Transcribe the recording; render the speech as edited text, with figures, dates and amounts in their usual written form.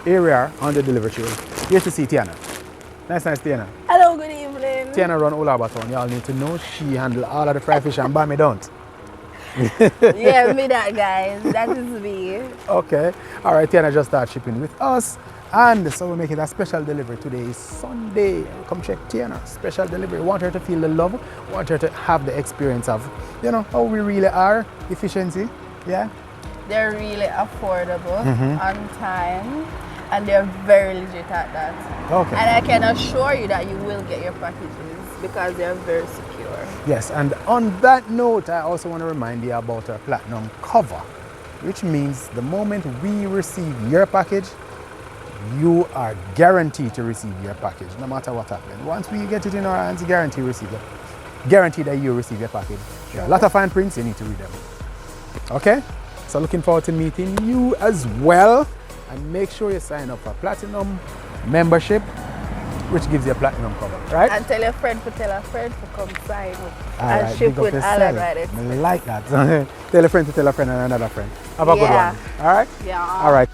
Here we are on the delivery trail. Here's to see Tiana. Nice Tiana. Hello, good evening. Tiana run all over town. Y'all need to know she handle all of the fry fish and Bammy don't. Yeah, me that, guys. That is me. Okay. All right, Tiana just started shipping with us. And so we're making a special delivery. Today is Sunday. Come check Tiana. Special delivery. Want her to feel the love. Want her to have the experience of, you know, how we really are. Efficiency. Yeah. They're really affordable, on time, and they're very legit at that. Okay. And I can assure you that you will get your packages because they're very secure. Yes, and on that note, I also want to remind you about our platinum cover, which means the moment we receive your package, you are guaranteed to receive your package, no matter what happens. Once we get it in our hands, guarantee receive it. Guarantee that you receive your package. Yeah, a lot of fine prints, you need to read them. Okay? So looking forward to meeting you as well. And make sure you sign up for platinum membership, which gives you a platinum cover, right? And tell a friend to tell a friend to come sign up All and right, ship big up with yourself. Alan right. I like that. Tell a friend to tell a friend and another friend. Have a good one. All right? Yeah. All right.